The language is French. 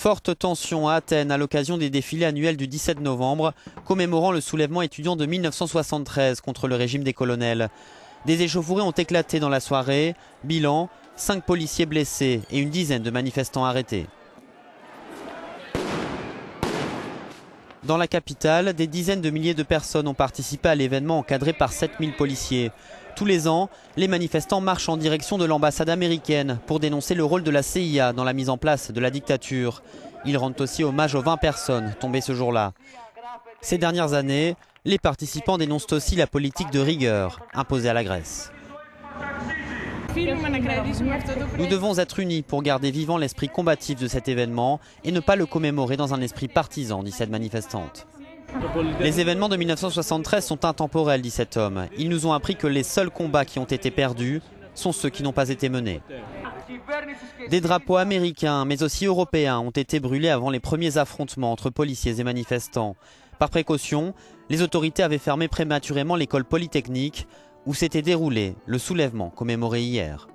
Forte tension à Athènes à l'occasion des défilés annuels du 17 novembre, commémorant le soulèvement étudiant de 1973 contre le régime des colonels. Des échauffourées ont éclaté dans la soirée. Bilan, 5 policiers blessés et une dizaine de manifestants arrêtés. Dans la capitale, des dizaines de milliers de personnes ont participé à l'événement encadré par 7000 policiers. Tous les ans, les manifestants marchent en direction de l'ambassade américaine pour dénoncer le rôle de la CIA dans la mise en place de la dictature. Ils rendent aussi hommage aux 20 personnes tombées ce jour-là. Ces dernières années, les participants dénoncent aussi la politique de rigueur imposée à la Grèce. Nous devons être unis pour garder vivant l'esprit combatif de cet événement et ne pas le commémorer dans un esprit partisan, dit cette manifestante. Les événements de 1973 sont intemporels, dit cet homme. Ils nous ont appris que les seuls combats qui ont été perdus sont ceux qui n'ont pas été menés. Des drapeaux américains, mais aussi européens, ont été brûlés avant les premiers affrontements entre policiers et manifestants. Par précaution, les autorités avaient fermé prématurément l'école polytechnique où s'était déroulé le soulèvement commémoré hier.